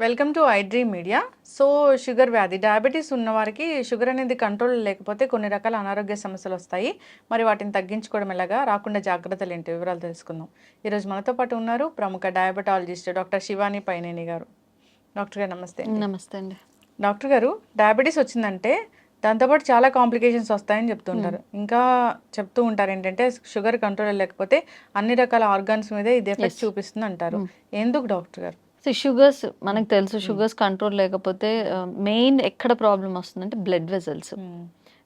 Welcome to I dream media. So sugar వ్యాధి diabetes ఉన్న వారికి షుగర్ అనేది కంట్రోల్ లేకపోతే కొన్ని రకాల అనారోగ్య సమస్యలు వస్తాయి. మరి వాటిని తగ్గించుకోవడం ఎలాగా, రాకుండా జాగ్రత్తలు ఏంటి, వివరాలు తెలుసుకుందాం. ఈరోజు మనతో పాటు ఉన్నారు ప్రముఖ డయాబెటాలజిస్ట్ డాక్టర్ శివాని పైనేని గారు. డాక్టర్ గారు నమస్తే. నమస్తే అండి. డాక్టర్ గారు, డయాబెటీస్ వచ్చిందంటే దాంతోపాటు చాలా కాంప్లికేషన్స్ వస్తాయని చెప్తుంటారు. ఇంకా చెప్తూ ఉంటారు ఏంటంటే షుగర్ కంట్రోల్ లేకపోతే అన్ని రకాల ఆర్గాన్స్ మీద ఇది ఎఫెక్ట్ చూపిస్తుంది అంటారు. ఎందుకు డాక్టర్ గారు? సో షుగర్స్ మనకు తెలుసు, షుగర్స్ కంట్రోల్ లేకపోతే మెయిన్ ఎక్కడ ప్రాబ్లం వస్తుందంటే బ్లడ్ వెజల్స్.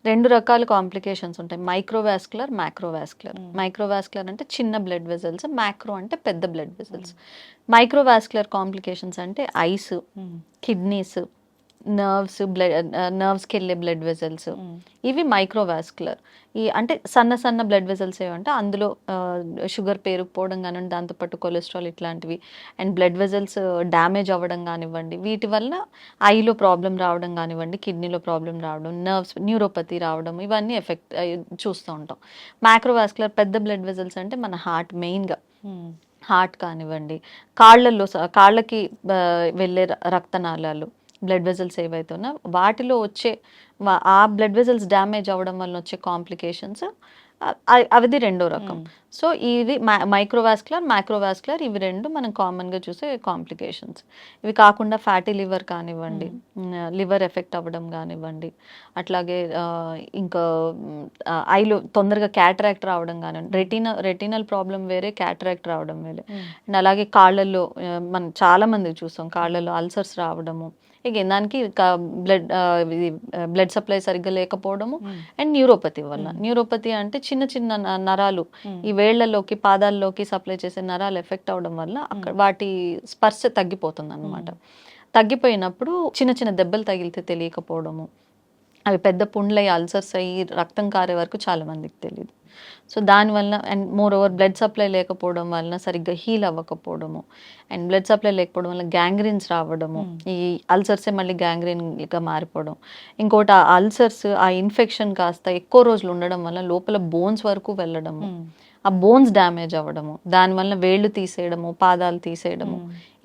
రెండు రకాల కాంప్లికేషన్స్ ఉంటాయి, మైక్రోవాస్కులర్, మ్యాక్రోవాస్కులర్. మైక్రోవాస్కులర్ అంటే చిన్న బ్లడ్ వెజల్స్, మ్యాక్రో అంటే పెద్ద బ్లడ్ వెజల్స్. మైక్రోవాస్కులర్ కాంప్లికేషన్స్ అంటే ఐస్, కిడ్నీస్, నర్వ్స్కి వెళ్ళే బ్లడ్ వెజల్స్, ఇవి మైక్రోవాస్కులర్. ఈ అంటే సన్న సన్న బ్లడ్ వెజల్స్ ఏమంటే అందులో షుగర్ పేరుకుపోవడం కానివ్వండి, దాంతోపాటు కొలెస్ట్రాల్ ఇట్లాంటివి, అండ్ బ్లడ్ వెజల్స్ డ్యామేజ్ అవ్వడం కానివ్వండి, వీటి వల్ల ఐలో ప్రాబ్లం రావడం కానివ్వండి, కిడ్నీలో ప్రాబ్లం రావడం, న్యూరోపతి రావడం, ఇవన్నీ ఎఫెక్ట్ చూస్తూ ఉంటాం. మ్యాక్రోవాస్కులర్ పెద్ద బ్లడ్ వెజల్స్ అంటే మన హార్ట్, మెయిన్గా హార్ట్ కానివ్వండి, కాళ్ళకి వెళ్ళే రక్తనాళాలు, బ్లడ్ వెజల్స్ ఏవైతే ఉన్నా వాటిలో వచ్చే ఆ బ్లడ్ వెజల్స్ డ్యామేజ్ అవ్వడం వల్ల వచ్చే కాంప్లికేషన్స్, అది రెండో రకం. సో ఇది మైక్రోవాస్కులర్, మ్యాక్రోవాస్కులర్, ఇవి రెండు మనం కామన్గా చూసే కాంప్లికేషన్స్. ఇవి కాకుండా ఫ్యాటీ లివర్ కానివ్వండి, లివర్ ఎఫెక్ట్ అవ్వడం కానివ్వండి, అట్లాగే ఇంకా ఐలో తొందరగా క్యాటరాక్ట్ రావడం కానివ్వండి, రెటినల్ ప్రాబ్లం వేరే, క్యాటరాక్ట్ రావడం వేరే. అండ్ అలాగే కాళ్ళల్లో మనం చాలా మంది చూస్తాం కాళ్ళల్లో అల్సర్స్ రావడము, ఇక దానికి బ్లడ్ సప్లై సరిగ్గా లేకపోవడము, అండ్ న్యూరోపతి వల్ల. న్యూరోపతి అంటే చిన్న చిన్న నరాలు ఈ వేళ్లలోకి, పాదాల్లోకి సప్లై చేసే నరాలు ఎఫెక్ట్ అవడం వల్ల అక్కడ వాటి స్పర్శ తగ్గిపోతుంది అన్నమాట. తగ్గిపోయినప్పుడు చిన్న చిన్న దెబ్బలు తగిలితే తెలియకపోవడము, అవి పెద్ద పుండ్లయ్యి అల్సర్స్ అయ్యి రక్తం కారే వరకు చాలా మందికి తెలియదు. సో దానివల్ల, and more over blood supply లేకపోవడం వలన సరిగ్గా హీల్ అవ్వకపోవడము, అండ్ బ్లడ్ సప్లై లేకపోవడం వల్ల గ్యాంగ్రీన్స్ రావడము, ఈ అల్సర్సే మళ్ళీ గ్యాంగ్రీన్గా మారిపోవడం. ఇంకోటి ఆ అల్సర్స్, ఆ ఇన్ఫెక్షన్ కాస్త ఎక్కువ రోజులు ఉండడం వల్ల లోపల బోన్స్ వరకు వెళ్ళడము, ఆ బోన్స్ డ్యామేజ్ అవ్వడము, దానివల్ల వేళ్ళు తీసేయడము, పాదాలు తీసేయడము,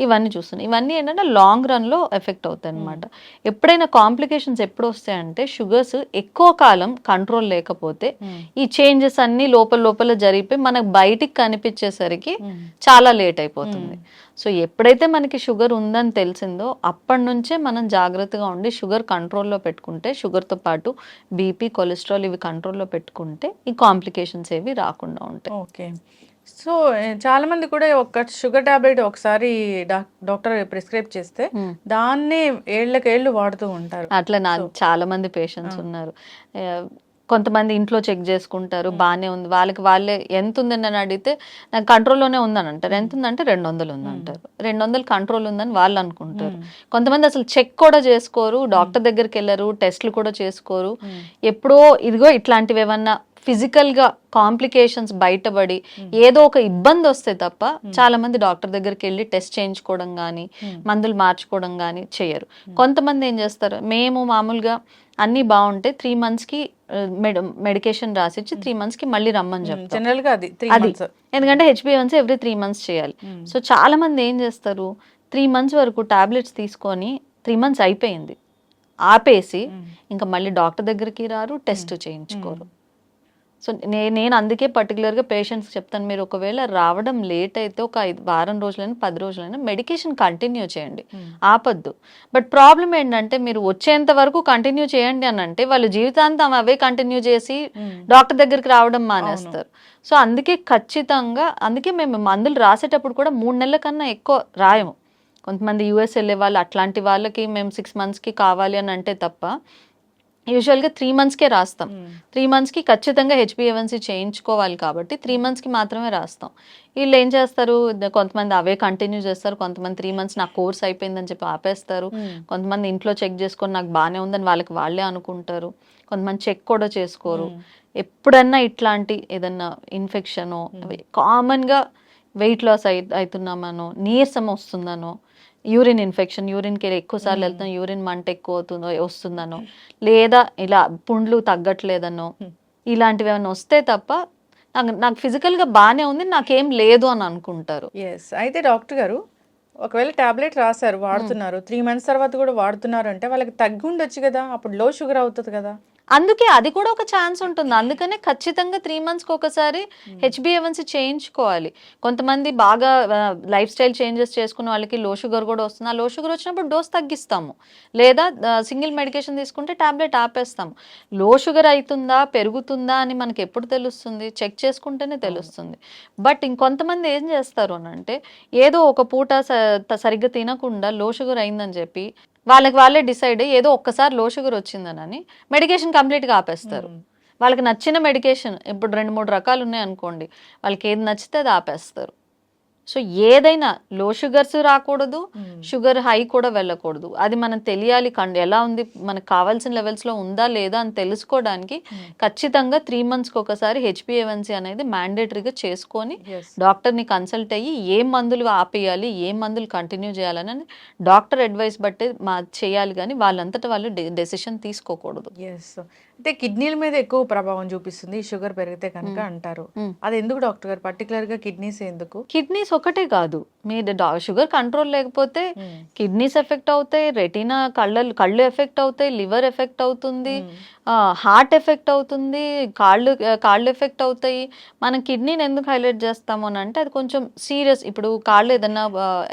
ఇవన్నీ చూస్తున్నాయి. ఇవన్నీ ఏంటంటే లాంగ్ రన్లో ఎఫెక్ట్ అవుతాయి అనమాట. ఎప్పుడైనా కాంప్లికేషన్స్ ఎప్పుడు వస్తాయంటే షుగర్స్ ఎక్కువ కాలం కంట్రోల్ లేకపోతే ఈ చేంజెస్ అన్నీ లోపల జరిగిపోయి మనకు బయటికి కనిపించేసరికి చాలా లేట్ అయిపోతుంది. సో ఎప్పుడైతే మనకి షుగర్ ఉందని తెలిసిందో అప్పటి నుంచే మనం జాగ్రత్తగా ఉండి షుగర్ కంట్రోల్లో పెట్టుకుంటే, షుగర్తో పాటు బీపీ, కొలెస్ట్రాల్ ఇవి కంట్రోల్లో పెట్టుకుంటే ఈ కాంప్లికేషన్స్ ఏవి రాకుండా ఉంటాయి. ఓకే. సో చాలా మంది కూడా ఒక షుగర్ టాబ్లెట్ ఒకసారి డాక్టర్ ప్రిస్క్రైబ్ చేస్తే దాన్ని ఏళ్ళకేళ్ళు వాడుతూ ఉంటారు. అట్లా నాకు చాలా మంది పేషెంట్స్ ఉన్నారు. కొంతమంది ఇంట్లో చెక్ చేసుకుంటారు, బాగానే ఉంది, వాళ్ళే ఎంత ఉందని అని అడిగితే నాకు కంట్రోల్లోనే ఉందని అంటారు. ఎంత ఉందంటే 200 ఉందంటారు. 200 కంట్రోల్ ఉందని వాళ్ళు అనుకుంటారు. కొంతమంది అసలు చెక్ కూడా చేసుకోరు, డాక్టర్ దగ్గరికి వెళ్ళరు, టెస్ట్లు కూడా చేసుకోరు. ఎప్పుడో ఇదిగో ఇట్లాంటివి ఏమన్నా ఫిజికల్గా కాంప్లికేషన్స్ బయటపడి ఏదో ఒక ఇబ్బంది వస్తే తప్ప చాలా మంది డాక్టర్ దగ్గరికి వెళ్ళి టెస్ట్ చేయించుకోవడం కానీ, మందులు మార్చుకోవడం కానీ చేయరు. కొంతమంది ఏం చేస్తారు, మేము మామూలుగా అన్నీ బాగుంటే 3 monthsకి మెడికేషన్ రాసిచ్చి 3 monthsకి మళ్ళీ రమ్మని చెప్తాం. జనరల్గా అది ఎందుకంటే HbA1c ఎవ్రీ 3 months చేయాలి. సో చాలా మంది ఏం చేస్తారు, 3 months వరకు టాబ్లెట్స్ తీసుకొని 3 months అయిపోయింది ఆపేసి ఇంకా మళ్ళీ డాక్టర్ దగ్గరికి రారు, టెస్ట్ చేయించుకోరు. సో నేను అందుకే పర్టికులర్గా పేషెంట్స్ చెప్తాను, మీరు ఒకవేళ రావడం లేట్ అయితే ఒక 5 వారం రోజులైనా 10 రోజులైనా మెడికేషన్ కంటిన్యూ చేయండి, ఆపద్దు. బట్ ప్రాబ్లం ఏంటంటే మీరు వచ్చేంత వరకు కంటిన్యూ చేయండి అని అంటే వాళ్ళు జీవితాంతం అవే కంటిన్యూ చేసి డాక్టర్ దగ్గరికి రావడం మానేస్తారు. సో అందుకే ఖచ్చితంగా, అందుకే మేము మందులు రాసేటప్పుడు కూడా 3 నెలల కన్నా ఎక్కువ రాయము. కొంతమంది US వెళ్ళే వాళ్ళు, అట్లాంటి వాళ్ళకి మేము 6 monthsకి కావాలి అని అంటే తప్ప యూజువల్గా 3 monthsకే రాస్తాం. 3 monthsకి ఖచ్చితంగా HbA1c చేయించుకోవాలి కాబట్టి 3 monthsకి మాత్రమే రాస్తాం. వీళ్ళు ఏం చేస్తారు, కొంతమంది అవే కంటిన్యూ చేస్తారు, కొంతమంది 3 months నాకు కోర్స్ అయిపోయిందని చెప్పి ఆపేస్తారు, కొంతమంది ఇంట్లో చెక్ చేసుకొని నాకు బాగానే ఉందని వాళ్ళే అనుకుంటారు, కొంతమంది చెక్ కూడా చేసుకోరు. ఎప్పుడన్నా ఇట్లాంటి ఏదన్నా ఇన్ఫెక్షనో, కామన్గా వెయిట్ లాస్ అవుతున్నామనో, నీరసం వస్తుందనో, యూరిన్ ఇన్ఫెక్షన్, యూరిన్కి ఎక్కువసార్లు వెళ్తాం, యూరిన్ మంట ఎక్కువ వస్తుందనో, లేదా ఇలా పుండ్లు తగ్గట్లేదనో, ఇలాంటివి ఏమైనా వస్తే తప్ప నాకు ఫిజికల్గా బాగానే ఉంది, నాకేం లేదు అని అనుకుంటారు. అయితే డాక్టర్ గారు, ఒకవేళ టాబ్లెట్ రాశారు, వాడుతున్నారు, 3 మంత్స్ తర్వాత కూడా వాడుతున్నారు అంటే వాళ్ళకి తగ్గి ఉండొచ్చు కదా, అప్పుడు లో షుగర్ అవుతుంది కదా. అందుకే అది కూడా ఒక ఛాన్స్ ఉంటుంది. అందుకనే ఖచ్చితంగా 3 మంత్స్కి ఒకసారి హెచ్బిఏవన్సీ చేయించుకోవాలి. కొంతమంది బాగా లైఫ్ స్టైల్ చేంజెస్ చేసుకున్న వాళ్ళకి లో షుగర్ కూడా వస్తుంది. ఆ లో షుగర్ వచ్చినప్పుడు డోస్ తగ్గిస్తాము, లేదా సింగిల్ మెడికేషన్ తీసుకుంటే టాబ్లెట్ ఆపేస్తాము. లో షుగర్ అవుతుందా పెరుగుతుందా అని మనకి ఎప్పుడు తెలుస్తుంది? చెక్ చేసుకుంటేనే తెలుస్తుంది. బట్ ఇంకొంతమంది ఏం చేస్తారు అని అంటే, ఏదో ఒక పూట సరిగ్గా తినకుండా లో షుగర్ అయిందని చెప్పి వాళ్ళే డిసైడ్ అయ్యి ఏదో ఒక్కసారి లో షుగర్ వచ్చిందని మెడికేషన్ కంప్లీట్గా ఆపేస్తారు. వాళ్ళకి నచ్చిన మెడికేషన్ ఇప్పుడు 2-3 రకాలు ఉన్నాయి అనుకోండి, వాళ్ళకి ఏది నచ్చితే అది ఆపేస్తారు. సో ఏదైనా లో షుగర్స్ రాకూడదు, షుగర్ హై కూడా వెళ్ళకూడదు. అది మనం తెలియాలి, ఎలా ఉంది, మనకు కావాల్సిన లెవెల్స్లో ఉందా లేదా అని తెలుసుకోవడానికి ఖచ్చితంగా 3 మంత్స్కి ఒకసారి హెచ్బిఏవన్సీ అనేది మ్యాండేటరీగా చేసుకొని డాక్టర్ని కన్సల్ట్ అయ్యి ఏ మందులు ఆపేయాలి, ఏ మందులు కంటిన్యూ చేయాలని డాక్టర్ అడ్వైస్ బట్టి చేయాలి, కానీ వాళ్ళంతటా వాళ్ళు డెసిషన్ తీసుకోకూడదు. అంటే కిడ్నీల మీద ఎక్కువ ప్రభావం చూపిస్తుంది షుగర్ పెరిగితే కనుక అంటారు. అది ఎందుకు డాక్టర్ గారు, పర్టికులర్ గా కిడ్నీస్ ఎందుకు? కిడ్నీస్ ఒకటే కాదు, మీ షుగర్ కంట్రోల్ లేకపోతే కిడ్నీస్ ఎఫెక్ట్ అవుతాయి, రెటీనా కళ్ళు ఎఫెక్ట్ అవుతాయి, లివర్ ఎఫెక్ట్ అవుతుంది, హార్ట్ ఎఫెక్ట్ అవుతుంది, కాళ్ళు ఎఫెక్ట్ అవుతాయి. మనం కిడ్నీని ఎందుకు హైలైట్ చేస్తాము అని అంటే, అది కొంచెం సీరియస్. ఇప్పుడు కాళ్ళు ఏదన్నా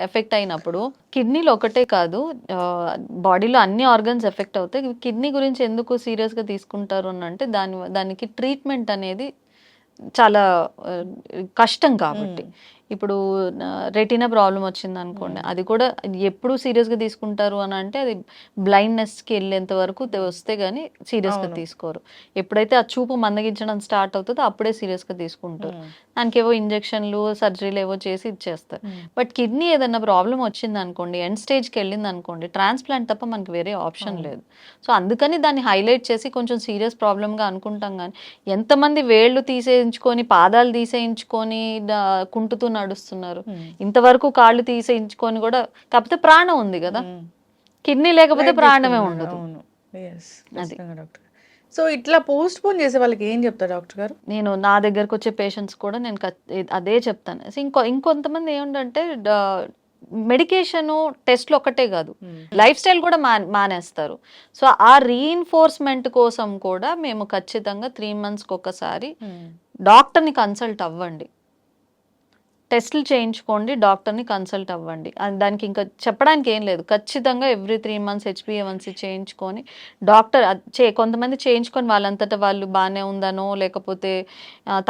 ఎఫెక్ట్ అయినప్పుడు కిడ్నీలో ఒకటే కాదు, బాడీలో అన్ని ఆర్గన్స్ ఎఫెక్ట్ అవుతాయి. కిడ్నీ గురించి ఎందుకు సీరియస్గా తీసుకుంటారు అని అంటే, దానికి ట్రీట్మెంట్ అనేది చాలా కష్టం కాబట్టి. ఇప్పుడు రెటీనా ప్రాబ్లం వచ్చింది అనుకోండి, అది కూడా ఎప్పుడు సీరియస్గా తీసుకుంటారు అని అంటే, అది బ్లైండ్నెస్కి వెళ్ళేంత వరకు వస్తే కానీ సీరియస్గా తీసుకోరు. ఎప్పుడైతే ఆ చూపు మందగించడం స్టార్ట్ అవుతుందో అప్పుడే సీరియస్గా తీసుకుంటారు. దానికి ఏవో ఇంజక్షన్లు, సర్జరీలు ఏవో చేసి ఇచ్చేస్తారు. బట్ కిడ్నీ ఏదైనా ప్రాబ్లం వచ్చింది అనుకోండి, ఎండ్ స్టేజ్కి వెళ్ళింది అనుకోండి, ట్రాన్స్ప్లాంట్ తప్ప మనకి వేరే ఆప్షన్ లేదు. సో అందుకని దాన్ని హైలైట్ చేసి కొంచెం సీరియస్ ప్రాబ్లమ్గా అనుకుంటాం. కానీ ఎంతమంది వేళ్ళు తీసేయించుకొని, పాదాలు తీసేయించుకొని కుంటుతూ నడుస్తున్నారు, ఇంతవరకు కాళ్ళు తీసేయించుకొని కూడా, కాకపోతే ప్రాణం ఉంది కదా, కిడ్నీ లేకపోతే ప్రాణమే ఉండదు. అది. సో ఇట్లా పోస్ట్ పోన్ చేసే వాళ్ళకి ఏం చెప్తారు డాక్టర్ గారు? నేను నా దగ్గరకు వచ్చే పేషెంట్స్ కూడా నేను అదే చెప్తాను. ఇంకొంతమంది ఏమిటంటే, మెడికేషను టెస్ట్లు ఒకటే కాదు, లైఫ్ స్టైల్ కూడా మానేస్తారు. సో ఆ రీఇన్ఫోర్స్మెంట్ కోసం కూడా మేము ఖచ్చితంగా 3 మంత్స్కి ఒకసారి డాక్టర్ని కన్సల్ట్ అవ్వండి, టెస్టులు చేయించుకోండి, డాక్టర్ని కన్సల్ట్ అవ్వండి. దానికి ఇంకా చెప్పడానికి ఏం లేదు. ఖచ్చితంగా ఎవ్రీ 3 మంత్స్ హెచ్బిఏవన్సీ చేయించుకొని డాక్టర్ కొంతమంది చేయించుకొని వాళ్ళంతటా వాళ్ళు బాగానే ఉందనో లేకపోతే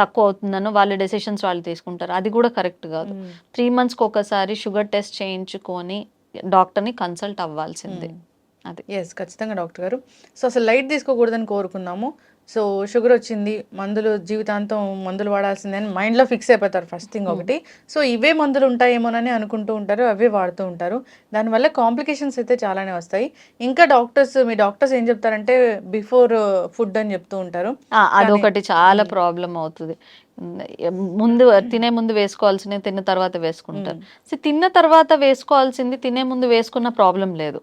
తక్కువ అవుతుందనో వాళ్ళ డెసిషన్స్ వాళ్ళు తీసుకుంటారు. అది కూడా కరెక్ట్ కాదు. 3 మంత్స్కి ఒకసారి షుగర్ టెస్ట్ చేయించుకొని డాక్టర్ని కన్సల్ట్ అవ్వాల్సిందే. అది ఖచ్చితంగా డాక్టర్ గారు. సో అసలు లైట్ తీసుకోకూడదని కోరుకున్నాము. సో షుగర్ వచ్చింది, మందులు జీవితాంతం మందులు వాడాల్సిందే అని మైండ్లో ఫిక్స్ అయిపోతారు ఫస్ట్ థింగ్ ఒకటి. సో ఇవే మందులు ఉంటాయేమోనని అనుకుంటూ ఉంటారు, అవే వాడుతూ ఉంటారు. దానివల్ల కాంప్లికేషన్స్ అయితే చాలానే వస్తాయి. ఇంకా మీ డాక్టర్స్ ఏం చెప్తారంటే, బిఫోర్ ఫుడ్ అని చెప్తూ ఉంటారు. అదొకటి చాలా ప్రాబ్లం అవుతుంది. తినే ముందు వేసుకోవాల్సింది తిన్న తర్వాత వేసుకుంటారు. తిన్న తర్వాత వేసుకోవాల్సింది తినే ముందు వేసుకున్న ప్రాబ్లం లేదు.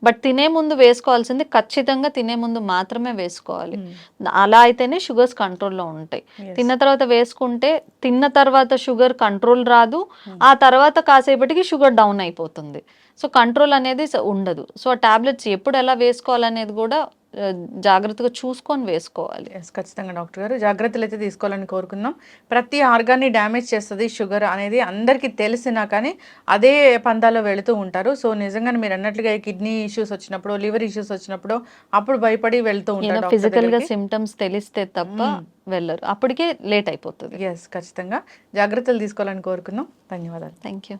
బట్ తినే ముందు వేసుకోవాల్సింది ఖచ్చితంగా తినే ముందు మాత్రమే వేసుకోవాలి. అలా అయితేనే షుగర్స్ కంట్రోల్లో ఉంటాయి. తిన్న తర్వాత వేసుకుంటే తిన్న తర్వాత షుగర్ కంట్రోల్ రాదు, ఆ తర్వాత కాసేపటికి షుగర్ డౌన్ అయిపోతుంది. సో కంట్రోల్ అనేది ఉండదు. సో ఆ టాబ్లెట్స్ ఎప్పుడు ఎలా వేసుకోవాలనేది కూడా జాగ్రత్తగా చూసుకొని వేసుకోవాలి. ఖచ్చితంగా డాక్టర్ గారు, జాగ్రత్తలు అయితే తీసుకోవాలని కోరుకుందాం. ప్రతి ఆర్గాన్ని డ్యామేజ్ చేస్తుంది షుగర్ అనేది అందరికీ తెలిసినా కానీ అదే పందాలో వెళుతూ ఉంటారు. సో నిజంగానే మీరు అన్నట్లుగా కిడ్నీ ఇష్యూస్ వచ్చినప్పుడు, లివర్ ఇష్యూస్ వచ్చినప్పుడు అప్పుడు భయపడి వెళ్తూ ఉంటారు. ఫిజికల్ గా సిమ్టమ్స్ తెలిస్తే తప్ప వెళ్ళరు, అప్పటికే లేట్ అయిపోతుంది. ఖచ్చితంగా జాగ్రత్తలు తీసుకోవాలని కోరుకుందాం. ధన్యవాదాలు. Thank you.